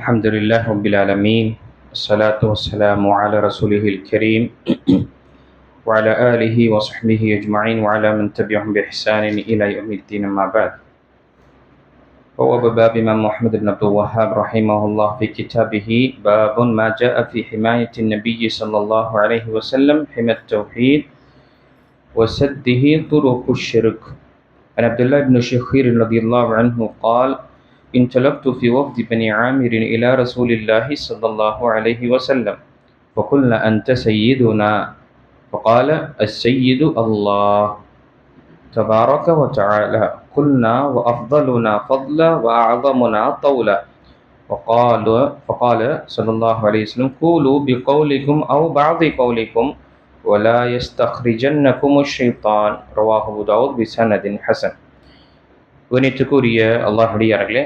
الحمد لله رب العالمين. الصلاة والسلام على رسوله الكريم وعلى آله وصحبه أجمعين وعلى من تبعهم بإحسان إلى يوم الدين. أما بعد، فهو باب إمام محمد بن عبد الوهاب رحمه الله في كتابه باب ما جاء في حماية النبي صلى الله عليه وسلم حمى التوحيد وسده طرق الشرك. عن عبد الله بن شخير رضي الله عنه قال: انطلقت في وفد بني عامر إلى رسول الله صلى الله عليه وسلم فقلنا أنت سيدنا، فقال: السيد الله تبارك وتعالى. قلنا: وأفضلنا فضلا وأعظمنا طولا. فقال صلى الله عليه وسلم: قولوا بقولكم أو بعض قولكم ولا يستخرجنكم الشيطان. رواه أبو داود بسند حسن. கணித்துக்குரிய அல்லாஹுடையார்களே,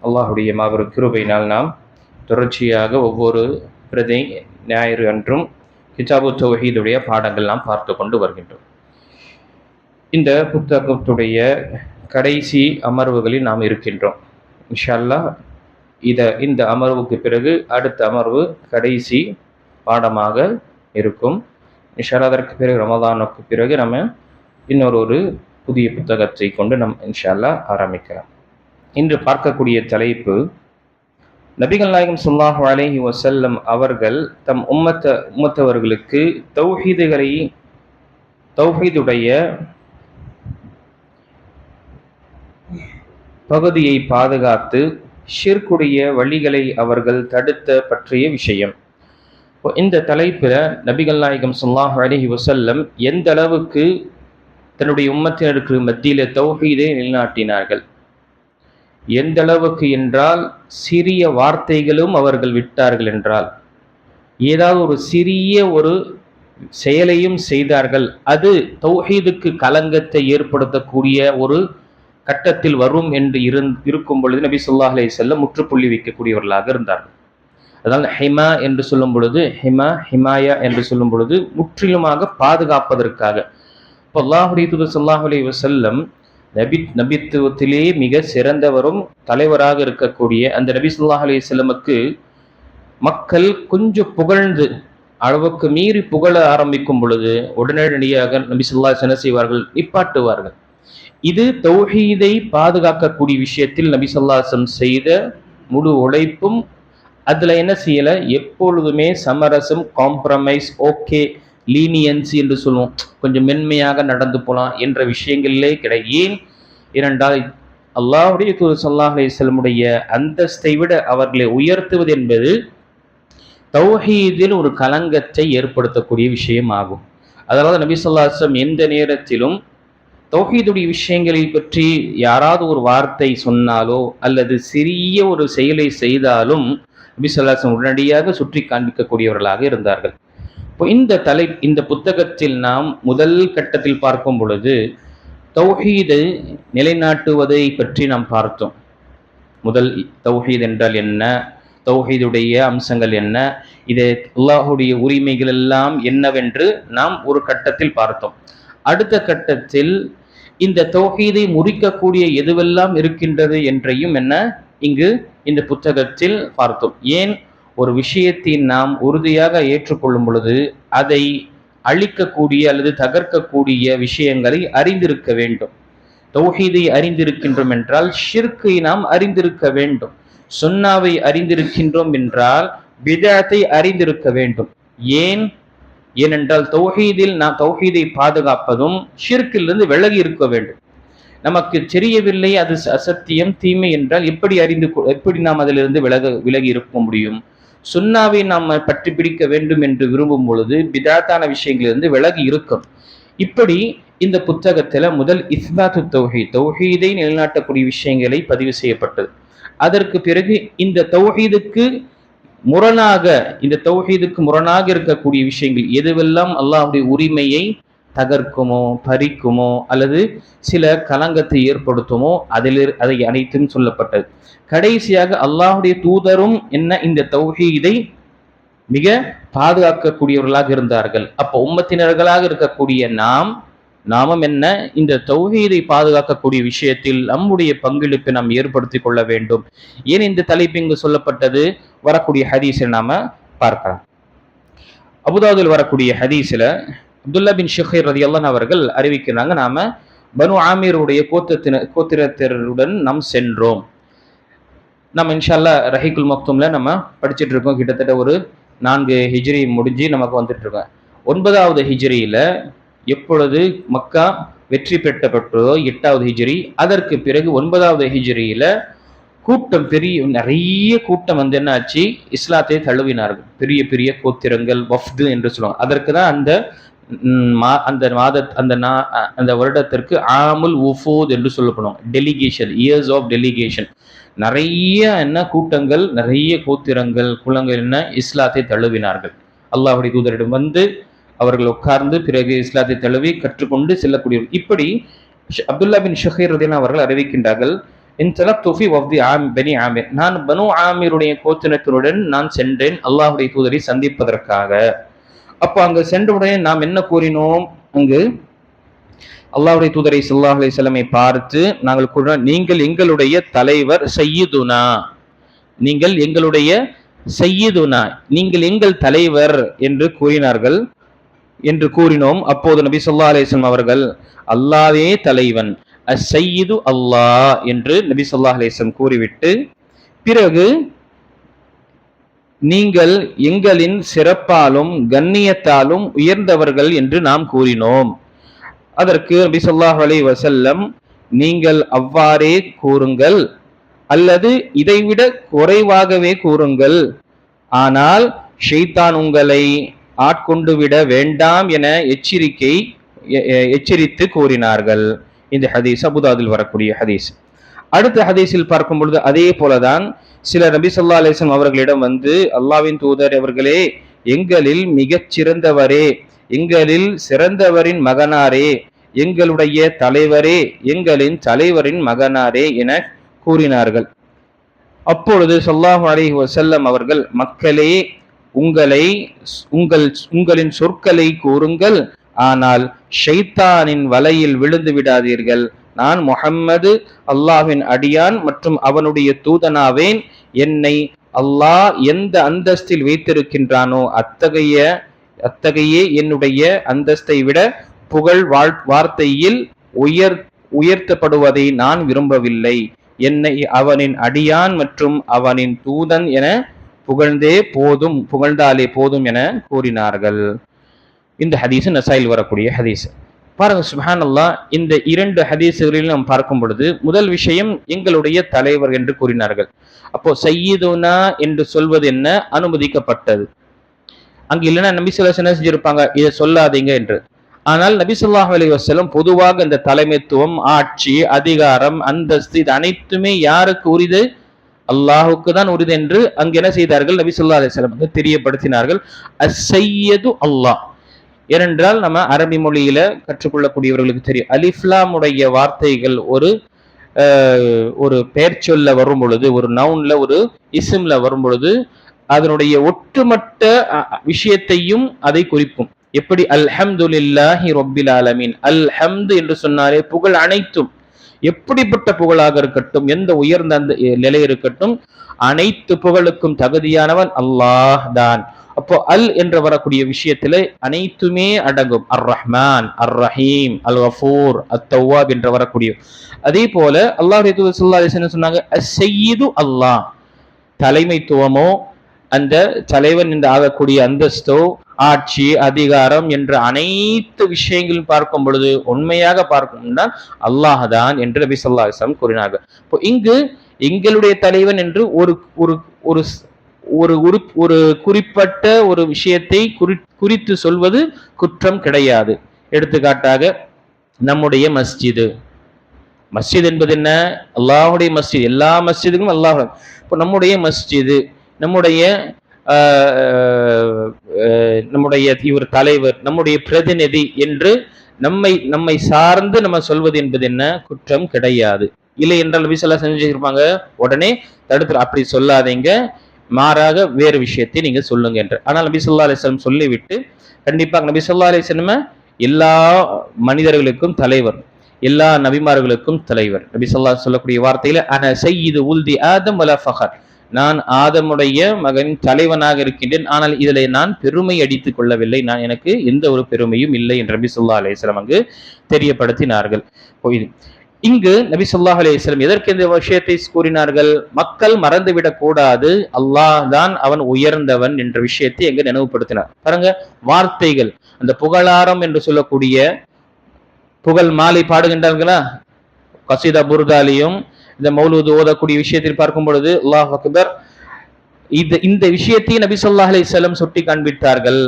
அல்லாஹுடைய மாபெரும் கிருபையினால் நாம் தொடர்ச்சியாக ஒவ்வொரு பிரதி ஞாயிறு அன்றும் கிதாபு தௌஹீதுடைய பாடங்கள் நாம் பார்த்து கொண்டு வருகின்றோம். இந்த புத்தகத்துடைய கடைசி அமர்வுகளில் நாம் இருக்கின்றோம். இன்ஷா அல்லாஹ் இந்த அமர்வுக்கு பிறகு அடுத்த அமர்வு கடைசி பாடமாக இருக்கும். இன்ஷா அல்லாஹ் அதற்கு பிறகு ரமதானுக்கு பிறகு நம்ம இன்னொரு புதிய புத்தகத்தை கொண்டு இன்ஷா அல்லாஹ் ஆரம்பிக்கலாம். இன்று பார்க்கக்கூடிய தலைப்பு, நபிகள் நாயகம் ஸல்லல்லாஹு அலைஹி வஸல்லம் அவர்கள் தம் உம்மத்தவர்களுக்கு தௌஹீதுடைய பகுதியை பாதுகாத்து ஷிர்க்குடைய வழிகளை அவர்கள் தடுத்த பற்றிய விஷயம். இந்த தலைப்பில் நபிகள் நாயகம் ஸல்லல்லாஹு அலைஹி வஸல்லம் எந்த அளவுக்கு தன்னுடைய உம்மத்தினருக்கு மத்தியில் தௌஹீதை நிலைநாட்டினார்கள், எந்த அளவுக்கு என்றால் சிறிய வார்த்தைகளும் அவர்கள் விட்டார்கள் என்றால், ஏதாவது ஒரு சிறிய ஒரு செயலையும் செய்தார்கள், அது தௌஹீதுக்கு களங்கத்தை ஏற்படுத்தக்கூடிய ஒரு கட்டத்தில் வரும் என்று இருக்கும் பொழுது நபி ஸல்லல்லாஹு அலைஹி வஸல்லம் முற்றுப்புள்ளி வைக்கக்கூடியவர்களாக இருந்தார்கள். அதனால் ஹிமா என்று சொல்லும் பொழுது ஹிமாயா என்று சொல்லும் பொழுது முற்றிலுமாக பாதுகாப்பதற்காக. இப்போ அல்லாஹுடைய தூதர் ஸல்லல்லாஹு அலைஹி வஸல்லம் நபித்துவத்திலே மிக சிறந்தவரும் தலைவராக இருக்கக்கூடிய அந்த நபி ஸல்லல்லாஹு அலைஹி வஸல்லமுக்கு மக்கள் கொஞ்சம் புகழ்ந்து அளவுக்கு மீறி புகழ ஆரம்பிக்கும் பொழுது உடனடியாக நபி ஸல்லல்லாஹு அலைஹி வஸல்லம் செய்வார்கள், நிப்பாட்டுவார்கள். இது தௌஹீதை பாதுகாக்கக்கூடிய விஷயத்தில் நபி ஸல்லல்லாஹு அலைஹி வஸல்லம் செய்த முழு உழைப்பும். அதுல என்ன செய்யல, எப்பொழுதுமே சமரசம், காம்ப்ரமைஸ், ஓகே, லீனியன்சி என்று சொல்லுவோம், கொஞ்சம் மென்மையாக நடந்து போகலாம் என்ற விஷயங்களிலே ஏன் ஏனென்றால் அல்லாஹுடைய தூதர் ஸல்லல்லாஹு அலைஹி வஸல்லமுடைய அந்தஸ்தை விட அவர்களை உயர்த்துவது என்பது தௌஹீதில் ஒரு களங்கத்தை ஏற்படுத்தக்கூடிய விஷயம் ஆகும். அதனால நபி ஸல்லல்லாஹு அலைஹி வஸல்லம் எந்த நேரத்திலும் தௌஹீதுடைய விஷயங்களை பற்றி யாராவது ஒரு வார்த்தை சொன்னாலோ அல்லது சிறிய ஒரு செயலை செய்தாலும் நபி ஸல்லல்லாஹு அலைஹி வஸல்லம் உடனடியாக சுற்றி காண்பிக்கக்கூடியவர்களாக இருந்தார்கள். இப்போ இந்த புத்தகத்தில் நாம் முதல் கட்டத்தில் பார்க்கும் பொழுது தௌஹீதை நிலைநாட்டுவதை பற்றி நாம் பார்த்தோம். முதல் தௌஹீத் என்றால் என்ன, தௌஹீதுடைய அம்சங்கள் என்ன, இது அல்லாஹுடைய உரிமைகள் எல்லாம் என்னவென்று நாம் ஒரு கட்டத்தில் பார்த்தோம். அடுத்த கட்டத்தில் இந்த தௌஹீதை முறிக்கக்கூடிய எதுவெல்லாம் இருக்கின்றது என்றையும் இங்கு இந்த புத்தகத்தில் பார்த்தோம். ஏன் ஒரு விஷயத்தை நாம் உறுதியாக ஏற்றுக்கொள்ளும் பொழுது அதை அழிக்கக்கூடிய அல்லது தகர்க்கக்கூடிய விஷயங்களை அறிந்திருக்க வேண்டும். தௌஹீதை அறிந்திருக்கின்றோம் என்றால் ஷிர்க்கை நாம் அறிந்திருக்க வேண்டும். சுன்னாவை அறிந்திருக்கின்றோம் என்றால் பிதஅத்தை அறிந்திருக்க வேண்டும். ஏனென்றால் நாம் தௌஹீதை பாதுகாப்பதும் ஷிர்க்கிலிருந்து விலகி இருக்க வேண்டும். நமக்கு தெரியவில்லை அது அசத்தியம், தீமை என்றால் எப்படி நாம் அதிலிருந்து விலகி இருக்க முடியும்? சுன்னாவை நாம் பற்றி பிடிக்க வேண்டும் என்று விரும்பும் பொழுது பிதாத்தான விஷயங்களிலிருந்து விலகி இருக்கும். இப்படி இந்த புத்தகத்துல முதல் இஸ்பாத்து தௌஹீதை நிலைநாட்டக்கூடிய விஷயங்களை பதிவு செய்யப்பட்டது. அதற்கு பிறகு இந்த தௌஹீதுக்கு முரணாக இருக்கக்கூடிய விஷயங்கள் எதுவெல்லாம் அல்லாஹ்வுடைய உரிமையை தகர்க்குமோ, பறிக்குமோ அல்லது சில கலங்கத்தை ஏற்படுத்துமோ அதை அனைத்தும் சொல்லப்பட்டது. கடைசியாக அல்லாஹுடைய தூதரும் இந்த தௌஹீதை மிக பாதுகாக்கக்கூடியவர்களாக இருந்தார்கள். அப்போ உம்மத்தினர்களாக இருக்கக்கூடிய நாம் நாமும் என்ன இந்த தௌஹீதை பாதுகாக்கக்கூடிய விஷயத்தில் நம்முடைய பங்களிப்பை நாம் ஏற்படுத்திக் கொள்ள வேண்டும். ஏன் இந்த தலைப்பு இங்கு சொல்லப்பட்டது? வரக்கூடிய ஹதீஸை நாம பார்க்கலாம். அபுதாபில் வரக்கூடிய ஹதீஸ்ல அப்துல்லா பின் ஷுஹைர் ரலியல்லாஹு அவர்கள் அறிவிக்கிறாங்க, நாம பனு ஆமீருடைய கோத்திரத்தினருடன் நாம் சென்றோம். நம்ம இன்ஷா அல்லாஹ் ரஹீகுல் மக்தூம்ல நம்ம படிச்சுட்டு இருக்கோம். கிட்டத்தட்ட ஒரு 4 ஹிஜ்ரி முடிஞ்சு நமக்கு வந்துட்டு இருக்கோம். 9வது ஹிஜ்ரியில எப்பொழுது மக்கா வெற்றி பெற்றப்பட்டதோ 8வது ஹிஜ்ரி, அதற்கு பிறகு 9வது ஹிஜ்ரியில கூட்டம் நிறைய கூட்டம் வந்து என்ன ஆச்சு, இஸ்லாத்தை தழுவினார்கள். பெரிய பெரிய கோத்திரங்கள், வஃப்து என்று சொல்லுவாங்க. அதற்கு தான் அந்த வருடத்திற்கு ஆமுல் உஃபூத் என்று சொல்லப்படும். Delegation, years of delegation. நிறைய என்ன கூட்டங்கள், நிறைய கோத்திரங்கள், குலங்கள் என்ன இஸ்லாத்தை தழுவினார்கள். அல்லாஹ்வுடைய தூதரிடம் வந்து அவர்கள் உட்கார்ந்து பிறகு இஸ்லாத்தை தழுவி கற்றுக்கொண்டு செல்லக்கூடியவர்கள். இப்படி அப்துல்லா பின் ஷுஹைர் ரலியல்லாஹு அவர்கள் அறிவிக்கின்றார்கள், நான் பனு ஆமீருடைய கோத்திரத்தினுடன் நான் சென்றேன் அல்லாஹ்வுடைய தூதரை சந்திப்பதற்காக. அப்போ அங்கு சென்றவுடனே நாம் என்ன கூறினோம்? அங்கு அல்லாஹ்வுடைய தூதரை ஸல்லல்லாஹு அலைஹி வஸல்லம் பார்த்து நாங்கள் கூறினோம், நீங்கள் எங்களுடைய தலைவர் சய்யிதுனா, நீங்கள் எங்களுடைய சய்யிதுனா, நீங்கள் எங்கள் தலைவர் என்று கூறினோம். அப்போது நபி ஸல்லல்லாஹு அலைஹி வஸல்லம் அவர்கள், அல்லாஹ்வே தலைவன், அஸ்ஸய்யிது அல்லாஹ் என்று நபி ஸல்லல்லாஹு அலைஹி வஸல்லம் கூறிவிட்டு, பிறகு நீங்கள் எங்களின் சிறப்பாலும் கண்ணியத்தாலும் உயர்ந்தவர்கள் என்று நாம் கூறினோம். அதற்கு நபி ஸல்லல்லாஹு அலைஹி வஸல்லம், நீங்கள் அவ்வாறே கூறுங்கள் அல்லது இதைவிட குறைவாகவே கூறுங்கள், ஆனால் ஷைத்தான் உங்களை ஆட்கொண்டு விட வேண்டாம் என எச்சரித்து கூறினார்கள். இந்த ஹதீஸ் அபுதாபில் வரக்கூடிய ஹதீஸ். அடுத்த ஹதீஸில் பார்க்கும் பொழுது அதே போலதான் சில நபி ஸல்லல்லாஹு அலைஹி வஸல்லம் அவர்களிடம் வந்து, அல்லாஹ்வின் தூதர் அவர்களே, எங்களில் மிகச் சிறந்தவரே, எங்களில் சிறந்தவரின் மகனாரே, எங்களுடைய தலைவரே, எங்களின் தலைவரின் மகனாரே என கூறினார்கள். அப்பொழுது ஸல்லல்லாஹு அலைஹி வஸல்லம் அவர்கள், மக்களே, உங்களின் சொற்களை கூறுங்கள், ஆனால் ஷைத்தானின் வலையில் விழுந்து விடாதீர்கள். நான் முஹம்மது அல்லாஹ்வின் அடியான் மற்றும் அவனுடைய தூதனாவேன். என்னை அல்லாஹ் எந்த அந்தஸ்தில் வைத்திருக்கின்றானோ அத்தகைய என்னுடைய அந்தஸ்தை விட புகழ் வார்த்தையில் உயர்த்தப்படுவதை நான் விரும்பவில்லை. என்னை அவனின் அடியான் மற்றும் அவனின் தூதன் என புகழ்ந்தாலே போதும் என கூறினார்கள். இந்த ஹதீஸ் நசாயில் வரக்கூடிய ஹதீஸ். பாருங்க, சுப்ஹானல்லாஹ், இந்த 2 ஹதீஸ்களில் நாம் பார்க்கும் பொழுது முதல் விஷயம் எங்களுடைய தலைவர் என்று கூறினார்கள். அப்போ சய்யிதுனா என்று சொல்வது என்ன அனுமதிக்கப்பட்டது. அங்கு இல்லைன்னா நபி ஸல்லல்லாஹு அலைஹி வஸல்லம் செஞ்சிருப்பாங்க, இதை சொல்லாதீங்க என்று. ஆனால் நபி ஸல்லல்லாஹு அலைஹி வஸல்லம் பொதுவாக இந்த தலைமைத்துவம், ஆட்சி, அதிகாரம், அந்தஸ்து இது அனைத்துமே யாருக்கு உரிது? அல்லாஹுக்கு தான் உரிது என்று அங்கு என்ன செய்தார்கள்? நபி ஸல்லல்லாஹு அலைஹி வஸல்லம் தெரியப்படுத்தினார்கள், அஸ்ஸய்யிது அல்லாஹ். ஏனென்றால் நம்ம அரபி மொழியில கற்றுக்கொள்ளக்கூடியவர்களுக்கு தெரியும், அலிஃப்லாம் உடைய வார்த்தைகள் ஒரு பெயர் சொல்ல வரும் பொழுது, ஒரு நவுன்ல ஒரு இஸ்ம்ல வரும் பொழுது அதனுடைய ஒட்டுமொத்த விஷயத்தையும் அதை குறிக்கும். எப்படி அல்ஹம்துலில்லாஹி ரப்பில் ஆலமீன், அல்ஹம்து என்று சொன்னாலே புகழ் அனைத்தும், எப்படிப்பட்ட புகழாக இருக்கட்டும், எந்த உயர்ந்த அந்த நிலை இருக்கட்டும், அனைத்து புகழுக்கும் தகுதியானவன் அல்லாஹ் தான். அப்போ அல் என்று வரக்கூடிய விஷயத்துல அனைத்துமே அடங்கும். அர் ரஹ்மான், அர் ரஹீம், அல் கஃபூர், அத் தவ்வாப் என்று வரக்கூடிய. அதே போல அல்லாஹ்வுடைய தூதர் ஸல்லல்லாஹு அலைஹி வஸல்லம் சொன்னாங்க, அஸ்ஸய்யிது அல்லாஹ், தலைமைத்துவமோ அந்த தலைவன் என்று ஆகக்கூடிய அந்தஸ்தோ, ஆட்சி, அதிகாரம் என்ற அனைத்து விஷயங்களும் பார்க்கும் பொழுது உண்மையாக பார்க்கணும்னா அல்லாஹ் தான் என்று நபி ஸல்லல்லாஹு அலைஹி வஸல்லம் கூறினார்கள். இப்போ இங்கு எங்களுடைய தலைவன் என்று ஒரு குறிப்பிட்ட ஒரு விஷயத்தை குறித்து சொல்வது குற்றம் கிடையாது. எடுத்துக்காட்டாக நம்முடைய மஸ்ஜித் என்பது என்ன? அல்லாஹ்வுடைய மஸ்ஜித். எல்லா மஸ்ஜிதுக்கும் அல்லாஹ். இப்போ நம்முடைய மஸ்ஜித், நம்முடைய இவர் தலைவர், நம்முடைய பிரதிநிதி என்று நம்மை சார்ந்து நம்ம சொல்வது என்பது என்ன? குற்றம் கிடையாது. இல்லை என்றால் நபி ஸல்லல்லாஹு அலைஹி வஸல்லம் செஞ்சிருப்பாங்க, உடனே தடுத்து அப்படி சொல்லாதீங்க, மாறாக வேறு விஷயத்தை நீங்க சொல்லுங்க என்று. ஆனால் நபி ஸல்லல்லாஹு அலைஹி வஸல்லம் சொல்லிவிட்டு கண்டிப்பாக நபி ஸல்லல்லாஹு அலைஹி வஸல்லம் எல்லா மனிதர்களுக்கும் தலைவர், எல்லா நபிமார்களுக்கும் தலைவர். நபி ஸல்லல்லாஹு சொல்லக்கூடிய வார்த்தையில அன சய்யிது உல்தி ஆதம் வலா ஃபஹர், நான் ஆதமுடைய மகன் தலைவனாக இருக்கின்றேன், ஆனால் இதில் நான் பெருமை அடித்துக் கொள்ளவில்லை, நான் எனக்கு எந்த ஒரு பெருமையும் இல்லை என்று நபி ஸல்லல்லாஹு அலைஹி வஸல்லம் அங்கு தெரியப்படுத்தினார்கள். இங்கு நபி ஸல்லல்லாஹு அலைஹி வஸல்லம் எதற்கு இந்த விஷயத்தை கூறினார்கள்? மக்கள் மறந்துவிடக் கூடாது, அல்லாஹ் தான் அவன் உயர்ந்தவன் என்ற விஷயத்தை எங்க நினைவுபடுத்தினார். பாருங்க, வார்த்தைகள், அந்த புகழாரம் என்று சொல்லக்கூடிய புகழ் மாலை பாடுகின்றார்களா, கசீதா புர்தாலியும் இந்த மௌலூது ஓதக்கூடிய விஷயத்தில் பார்க்கும் பொழுது அல்லாஹ் அக்பர், இந்த விஷயத்தை நபி ஸல்லல்லாஹு அலைஹி வஸல்லம் சுட்டி காண்பித்தார்கள்.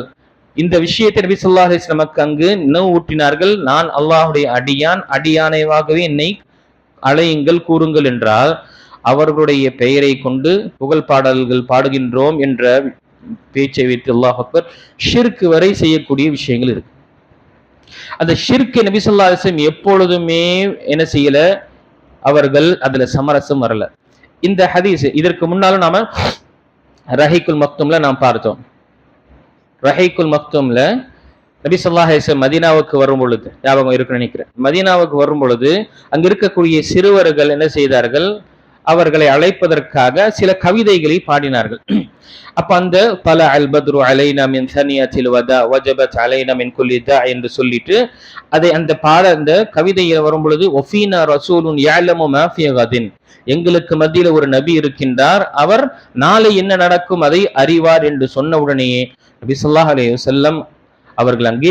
இந்த விஷயத்தை நபி ஸல்லல்லாஹு அலைஹி வஸல்லம் அங்கு நினைவு ஊட்டினார்கள். நான் அல்லாஹ்வுடைய அடியான், அடியானைவாகவே என்னை அழையுங்கள், கூறுங்கள் என்றால் அவர்களுடைய பெயரை கொண்டு புகழ் பாடல்கள் பாடுகின்றோம் என்ற பேச்சை வைத்து அல்லாஹ் அக்பர் ஷிர்க் வரை செய்யக்கூடிய விஷயங்கள் இருக்கு. அந்த ஷிர்க்கை நபி ஸல்லல்லாஹு அலைஹி வஸல்லம் எப்பொழுதுமே என்ன செய்யல, அவர்கள் அதுல சமரசம் வரல. இந்த ஹதீஸ் இதற்கு முன்னாலும் நாம ரஹீக்குல் மக்தூம்ல நாம் பார்த்தோம். ரஹீக்குல் மக்தூம்ல நபி ஸல்லல்லாஹு அலைஹி வஸல்லம் மதீனாவுக்கு வரும் பொழுது, ஞாபகம் இருக்குன்னு நினைக்கிறேன், மதீனாவுக்கு வரும் பொழுது அங்க இருக்கக்கூடிய சிறுவர்கள் என்ன செய்தார்கள், அவர்களை அழைப்பதற்காக சில கவிதைகளை பாடினார்கள். அப்ப அந்த பல அல் பத்ரு அலைனா மின் சனியத்தில் வதா வஜபத் அலைனா மின் குல்லி தா என்று சொல்லிட்டு அதை அந்த அந்த கவிதையில் வரும் பொழுது ஒஃபீனா ரசூலுன் யஅலமு மா ஃபீ கதின், எங்களுக்கு மத்தியில் ஒரு நபி இருக்கின்றார், அவர் நாளை என்ன நடக்கும் அதை அறிவார் என்று சொன்ன உடனேயே நபி ஸல்லல்லாஹு அலைஹி வஸல்லம் அவர்கள் அங்கே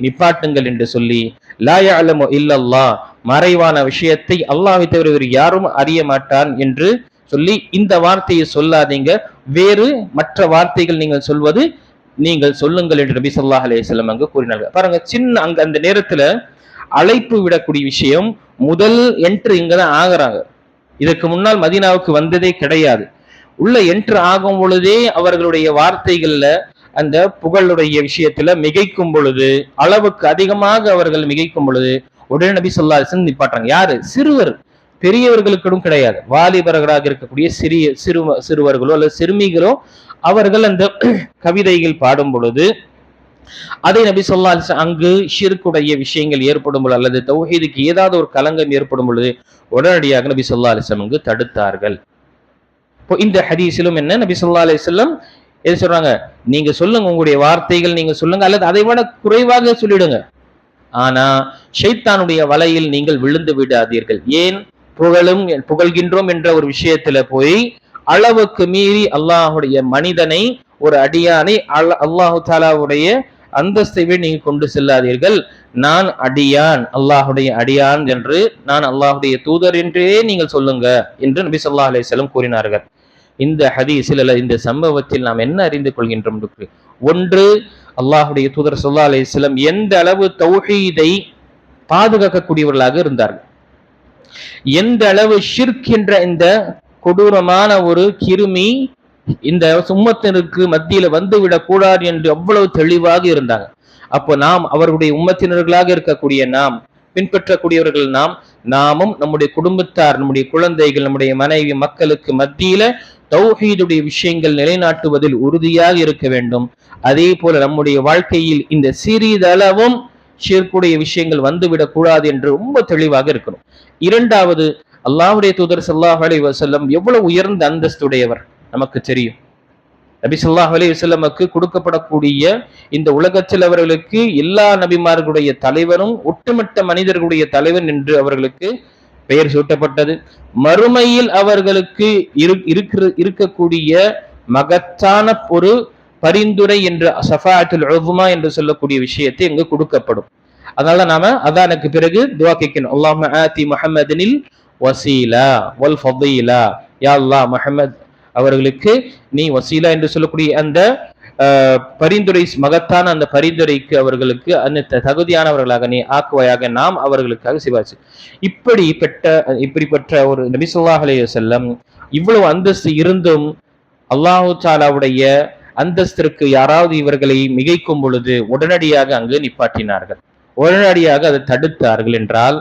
நிப்பாட்டுங்கள் என்று சொல்லி லா யஅலமு இல்லல்லாஹ், மறைவான விஷயத்தை அல்லாஹ்வை தவிர வேறு யாரும் அறிய மாட்டான் என்று சொல்லி, இந்த வார்த்தையை சொல்லாதீங்க, வேறு மற்ற வார்த்தைகள் நீங்கள் சொல்லுங்கள் என்று நபி ஸல்லல்லாஹு அலைஹி வஸல்லம் அங்கு கூறினார்கள். பாருங்க, சின்ன அங்க அந்த நேரத்துல அழைப்பு விடக்கூடிய விஷயம், முதல் என்ட்ரு இங்கதான் ஆகுறாங்க. இதற்கு முன்னால் மதீனாவுக்கு வந்ததே கிடையாது. உள்ள என்ட்ரு ஆகும் பொழுதே அவர்களுடைய வார்த்தைகள்ல அந்த புகழுடைய விஷயத்துல மிகைக்கும் பொழுது, அளவுக்கு அதிகமாக அவர்கள் மிகைக்கும் பொழுது உடனே நபி ஸல்லல்லாஹு அலைஹி வஸல்லம் நிப்பாட்டுறாங்க. யாரு? சிறுவர், பெரியவர்களுக்கும் கிடையாது, வாலிபர்களாக இருக்கக்கூடிய சிறுவர்களோ அல்லது சிறுமிகளோ அவர்கள் அந்த கவிதைகள் பாடும் பொழுது அதை நபி ஸல்லல்லாஹு அலைஹி வஸல்லம் அங்கு ஷிர்க்குடைய விஷயங்கள் ஏற்படும் பொழுது அல்லது தௌஹீதுக்கு ஏதாவது ஒரு கலங்கம் ஏற்படும் பொழுது உடனடியாக நபி ஸல்லல்லாஹு அலைஹி வஸல்லம் அங்கு தடுத்தார்கள். இப்போ இந்த ஹதீஸிலும் என்ன, நபி ஸல்லல்லாஹு அலைஹி வஸல்லம் எது சொல்றாங்க, நீங்க சொல்லுங்க, உங்களுடைய வார்த்தைகள் நீங்க சொல்லுங்க, அல்லது அதை விட குறைவாக சொல்லிடுங்க, ஆனா ஷைத்தானுடைய வலையில் நீங்கள் விழுந்து விடாதீர்கள். ஏன்? புகழ்கின்றோம் என்ற ஒரு விஷயத்துல போய் அளவுக்கு மீறி அல்லாஹுடைய மனிதனை, ஒரு அடியானை அல்லாஹு தாலாவுடைய அந்தஸ்தை நீங்க கொண்டு செல்லாதீர்கள். நான் அடியான், அல்லாஹுடைய அடியான் என்று, நான் அல்லாஹுடைய தூதர் என்றே நீங்கள் சொல்லுங்க என்று நபி ஸல்லல்லாஹு அலைஹி வஸல்லம் கூறினார்கள். இந்த ஹதீஸில் இந்த சம்பவத்தில் நாம் என்ன அறிந்து கொள்கின்றோம்? ஒன்று, அல்லாஹுடைய தூதர் ஸல்லல்லாஹு அலைஹி வஸல்லம் எந்த அளவு தௌஹீதை பாதுகாக்கக்கூடியவர்களாக இருந்தார்கள், எந்த அளவு ஷிர்க் என்ற இந்த கொடூரமான ஒரு கிருமி இந்த உம்மத்தினருக்கு மத்தியில வந்துவிடக் கூடாது என்று அவ்வளவு தெளிவாக இருந்தாங்க. அப்போ நாம் அவர்களுடைய உம்மத்தினர்களாக இருக்கக்கூடிய நாம், பின்பற்றக்கூடியவர்கள் நாமும் நம்முடைய குடும்பத்தார், நம்முடைய குழந்தைகள், நம்முடைய மனைவி, மக்களுக்கு மத்தியில தௌஹீதுடைய விஷயங்கள் நிலைநாட்டுவதில் உறுதியாக இருக்க வேண்டும். அதே போல நம்முடைய வாழ்க்கையில் இந்த சிறிதளவும் ஷிர்க்குடைய விஷயங்கள் வந்துவிடக் கூடாது என்று ரொம்ப தெளிவாக இருக்கணும். இரண்டாவது, அல்லாஹ்வுடைய தூதர் ஸல்லல்லாஹு அலைஹி வஸல்லம் எவ்வளவு உயர்ந்த அந்தஸ்துடையவர் நமக்கு தெரியும். நபி ஸல்லல்லாஹு அலைஹி வஸல்லமுக்கு கொடுக்கப்படக்கூடிய இந்த உலகத்தில் அவர்களுக்கு எல்லா நபிமார்களுடைய தலைவரும், ஒட்டுமொத்த மனிதர்களுடைய தலைவன் என்று அவர்களுக்கு பெயர் சூட்டப்பட்டது. மறுமையில் அவர்களுக்கு இருக்கக்கூடிய மகத்தான ஒரு பரிந்துரை என்ற ஷஃபாஅத்துல் உஸ்மா என்று சொல்லக்கூடிய விஷயத்தை இங்கு கொடுக்கப்படும். அதனால நாம அதானுக்கு பிறகு துஆ கேட்கணும். அல்லாஹும்ம ஆதி முஹம்மதினில் வஸீலா வல் ஃபதீலா, யா அல்லாஹ் முஹம்மத் அவர்களுக்கு நீ வசீலா என்று சொல்லக்கூடிய அந்த பரிந்துரை, மகத்தான அந்த பரிந்துரைக்கு அவர்களுக்கு அந்த தகுதியானவர்களாக நீ ஆக்குவாயாக, நாம் அவர்களுக்காக சிபாரிசு. இப்படிப்பட்ட ஒரு நபி ஸல்லல்லாஹு அலைஹி வஸல்லம் இவ்வளவு அந்தஸ்து இருந்தும் அல்லாஹு தஆலாவுடைய அந்தஸ்திற்கு யாராவது இவர்களை மிகைக்கும் பொழுது உடனடியாக அங்கு நிப்பாட்டினார்கள், உடனடியாக அதை தடுத்தார்கள். என்றால்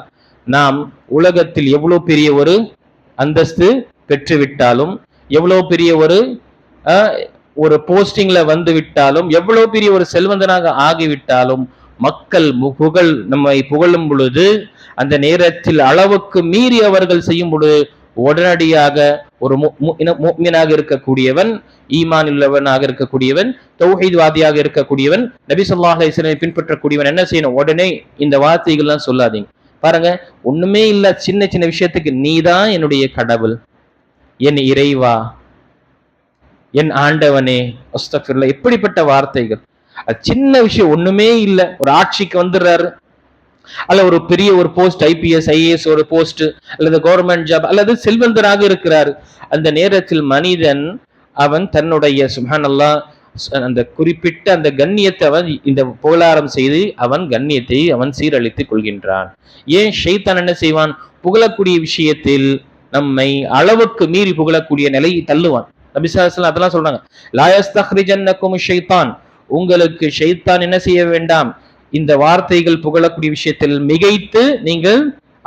நாம் உலகத்தில் எவ்வளவு பெரிய ஒரு அந்தஸ்து பெற்றுவிட்டாலும், எவ்வளவு பெரிய ஒரு போஸ்டிங்ல வந்து விட்டாலும், எவ்வளவு பெரிய ஒரு செல்வந்தனாக ஆகிவிட்டாலும், மக்கள் நம்மை புகழும் பொழுது அந்த நேரத்தில் அளவுக்கு மீறி அவர்கள் செய்யும் பொழுது உடனடியாக ஒரு முஃமினாக இருக்கக்கூடியவன், ஈமான் உள்ளவனாக இருக்கக்கூடியவன், தௌஹீத்வாதியாக இருக்கக்கூடியவன், நபி ஸல்லல்லாஹு அலைஹி வஸல்லம் பின்பற்றக்கூடியவன் என்ன செய்யணும்? உடனே இந்த வார்த்தைகள்லாம் சொல்லாதீங்க. பாருங்க, ஒண்ணுமே இல்ல, சின்ன சின்ன விஷயத்துக்கு நீதான் என்னுடைய கடவுள், என் இறைவா, என் ஆண்டவனே, அஸ்தக்ஃபிருல்லாஹ், எப்படிப்பட்ட வார்த்தைகள்! சின்ன விஷயம், ஒண்ணுமே இல்ல, ஒரு ஆட்சிக்கு வந்துடுறாரு, அல்ல ஒரு பெரிய ஒரு போஸ்ட், ஐபிஎஸ் ஐஏஎஸ் ஒரு போஸ்ட், அல்லது கவர்மெண்ட் ஜாப், அல்லது செல்வந்தராக இருக்கிறார். அந்த நேரத்தில் மனிதன் அவன் தன்னுடைய சுப்ஹானல்லாஹ் அந்த குறிப்பிட்ட அந்த கண்ணியத்தை அவன் இந்த புகழாரம் செய்து அவன் கண்ணியத்தை அவன் சீரழித்துக் கொள்கின்றான். ஏன்? ஷைத்தான் என்ன செய்வான்? புகழக்கூடிய விஷயத்தில் நம்மை அளவுக்கு மீறி புகழக்கூடிய நிலையை தள்ளுவான். நபி ஸல்லல்லாஹு அலைஹி வஸல்லம் அதெல்லாம் சொல்றாங்க, லா யஸ்தக்ரிஜன்னகும் ஷைத்தான், உங்களுக்கு ஷைத்தான் என்ன செய்ய வேண்டாம், இந்த வார்த்தைகள் புகழக்கூடிய விஷயத்தில் மிகைத்து நீங்கள்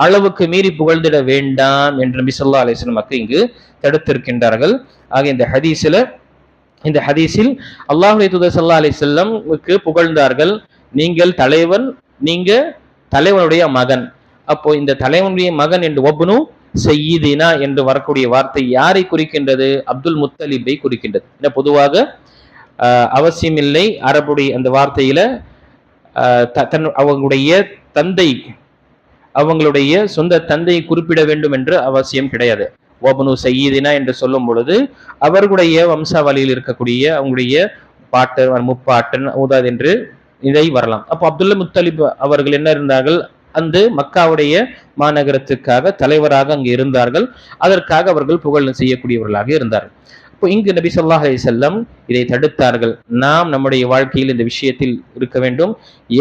அளவுக்கு மீறி புகழ்ந்திட வேண்டாம் என்று நபி ஸல்லல்லாஹு அலைஹி வஸல்லம் இங்கு தடுத்திருக்கின்றார்கள். ஆக இந்த ஹதீஸில் அல்லாஹ்வுடைய தூதர் ஸல்லல்லாஹு அலைஹி வஸல்லம்க்கு புகழ்ந்தார்கள், நீங்கள் தலைவன், நீங்க தலைவனுடைய மகன். அப்போ இந்த தலைவனுடைய மகன் என்று வப்னு சய்யிதினா என்று வரக்கூடிய வார்த்தை யாரை குறிக்கின்றது? அப்துல் முத்தலிபை குறிக்கின்றது. பொதுவாக அவசியமில்லை அரபுடைய அந்த வார்த்தையில அவங்களுடைய தந்தை, அவங்களுடைய சொந்த தந்தையை குறிப்பிட வேண்டும் என்று அவசியம் கிடையாது. வப்னு சய்யிதினா என்று சொல்லும் பொழுது அவர்களுடைய வம்சாவளியில் இருக்கக்கூடிய அவங்களுடைய பாட்டு, முப்பாட்டன், ஊதாது என்று இதை வரலாம். அப்போ அப்துல் முத்தலிப் அவர்கள் என்ன இருந்தார்கள்? அந்த மக்காவுடைய மாநகரத்துக்காக தலைவராக அங்கு இருந்தார்கள். அதற்காக அவர்கள் புகழ் செய்யக்கூடியவர்களாக இருந்தார்கள். இப்போ இங்கு நபி ஸல்லல்லாஹு அலைஹி வஸல்லம் இதை தடுத்தார்கள். நாம் நம்முடைய வாழ்க்கையில் இந்த விஷயத்தில் இருக்க வேண்டும்.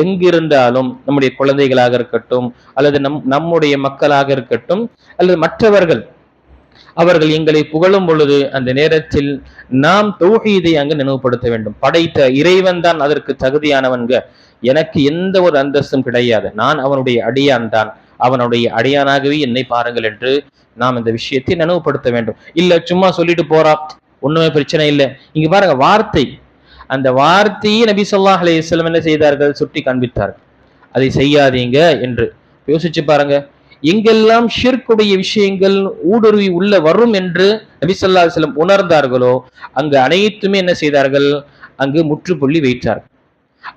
எங்கிருந்தாலும் நம்முடைய குழந்தைகளாக இருக்கட்டும், அல்லது நம்முடைய மக்களாக இருக்கட்டும், அல்லது மற்றவர்கள் அவர்கள் எங்களை புகழும் பொழுது அந்த நேரத்தில் நாம் தௌஹீதை அங்கு நினைவுபடுத்த வேண்டும். படைத்த இறைவன் தான் அதற்கு தகுதியானவன்க, எனக்கு எந்த ஒரு அந்தஸ்தும் கிடையாது, நான் அவனுடைய அடியான் தான், அவனுடைய அடியானாகவே என்னை பாருங்கள் என்று நாம் இந்த விஷயத்தை நினைவுபடுத்த வேண்டும். இல்ல சும்மா சொல்லிட்டு போறா, ஒண்ணுமே பிரச்சனை இல்லை. இங்க பாருங்க, வார்த்தை, அந்த வார்த்தையை நபி ஸல்லல்லாஹு அலைஹி வஸல்லம் என்ன செய்தார்கள்? சுட்டி காண்பித்தார்கள், அதை செய்யாதீங்க என்று. யோசிச்சு பாருங்க, எங்கெல்லாம் ஷிர்க்குடைய விஷயங்கள் ஊடுருவி உள்ள வரும் என்று நபி ஸல்லல்லாஹு அலைஹி வஸல்லம் உணர்ந்தார்களோ அங்கு அனைத்துமே என்ன செய்தார்கள்? அங்கு முற்றுப்புள்ளி வைத்தார்கள்.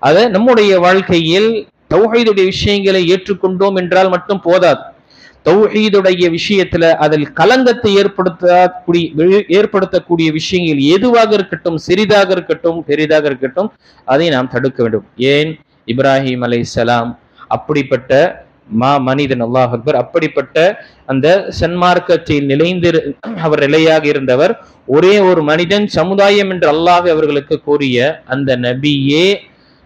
அத நம்முடைய வாழ்க்கையில் தௌஹீதுடைய விஷயங்களை ஏற்றுக்கொண்டோம் என்றால் மட்டும் போதாது. தௌஹீதுடைய விஷயத்துல அதில் கலங்கத்தை ஏற்படுத்தக்கூடிய விஷயங்கள் எதுவாக இருக்கட்டும், சிறிதாக இருக்கட்டும், பெரிதாக இருக்கட்டும், அதை நாம் தடுக்க வேண்டும். ஏன்? இப்ராஹிம் அலைஹிஸ்ஸலாம் அப்படிப்பட்ட மனிதன், அல்லாஹ் அக்பர், அப்படிப்பட்ட அந்த சன்மார்க்கத்தில் அவர் நிலையாக இருந்தவர். ஒரே ஒரு மனிதன் சமுதாயம் என்று அல்லாஹ் அவர்களுக்கு கூறிய அந்த நபியே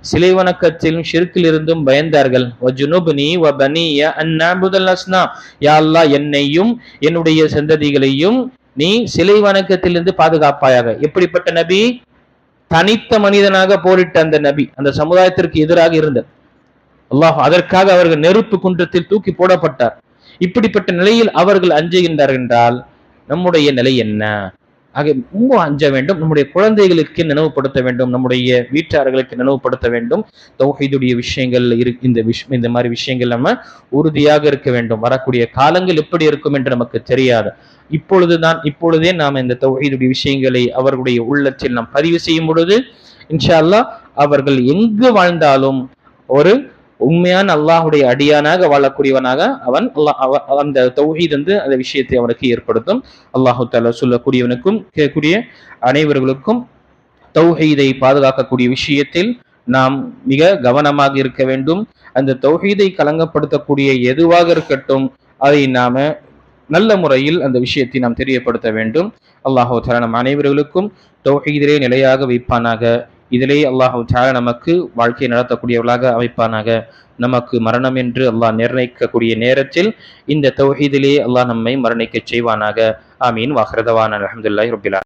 சிலை வணக்கத்திலும் ஷிர்கில் இருந்தும் பயந்தார்கள். வஜுனுப்னி வபனிய அன் நஅபுதல் அஸ்னாம், யா அல்லாஹ், என்னையும் என்னுடைய சந்ததிகளையும் நீ சிலை வணக்கத்திலிருந்து பாதுகாப்பாயாக. எப்படிப்பட்ட நபி? தனித்த மனிதனாக போரிட்ட அந்த நபி, அந்த சமுதாயத்திற்கு எதிராக இருந்த அல்லாஹ், அதற்காக அவர்கள் நெருப்பு குன்றத்தில் தூக்கி போடப்பட்டார். இப்படிப்பட்ட நிலையில் அவர்கள் அஞ்சுகின்றார்கள் என்றால் நம்முடைய நிலை என்ன? ஆக ரொம்ப அஞ்ச வேண்டும். நம்முடைய குழந்தைகளுக்கு நினைவுபடுத்த வேண்டும், நம்முடைய வீட்டார்களுக்கு நினைவுபடுத்த வேண்டும். தௌஹீதுடைய விஷயங்கள் இந்த மாதிரி விஷயங்கள் நம்ம உறுதியாக இருக்க வேண்டும். வரக்கூடிய காலங்கள் எப்படி இருக்கும் என்று நமக்கு தெரியாது. இப்பொழுதே நாம் இந்த தௌஹீதுடைய விஷயங்களை அவர்களுடைய உள்ளத்தில் நாம் பதிவு செய்யும் பொழுது இன்ஷா அல்லாஹ் அவர்கள் எங்கு வாழ்ந்தாலும் ஒரு உண்மையான அல்லாஹுடைய அடியானாக வாழக்கூடியவனாக அவன் அந்த தௌஹீத் அந்த விஷயத்தை அவனுக்கு ஏற்படுத்தும். அல்லாஹு தஆலா சொல்லக்கூடியவனுக்கும் கேட்கக்கூடிய அனைவர்களுக்கும் தௌஹீதை பாதுகாக்கக்கூடிய விஷயத்தில் நாம் மிக கவனமாக இருக்க வேண்டும். அந்த தௌஹீதை கலங்கப்படுத்தக்கூடிய எதுவாக இருக்கட்டும் அதை நாம நல்ல முறையில் அந்த விஷயத்தை நாம் தெரியப்படுத்த வேண்டும். அல்லாஹு தஆலா நம் அனைவர்களுக்கும் தௌஹீதிலே நிலையாக வைப்பானாக. இதிலே அல்லாஹு தஆலா நமக்கு வாழ்க்கையை நடத்தக்கூடியவர்களாக அமைப்பானாக. நமக்கு மரணம் என்று அல்லாஹ் நிர்ணயிக்கக்கூடிய நேரத்தில் இந்த தௌஹீதிலே அல்லாஹ் நம்மை மரணிக்க செய்வானாக. ஆமீன். வாஹிரு தஅவானா அல்ஹம்துலில்லாஹி ரப்பில் ஆலமீன்.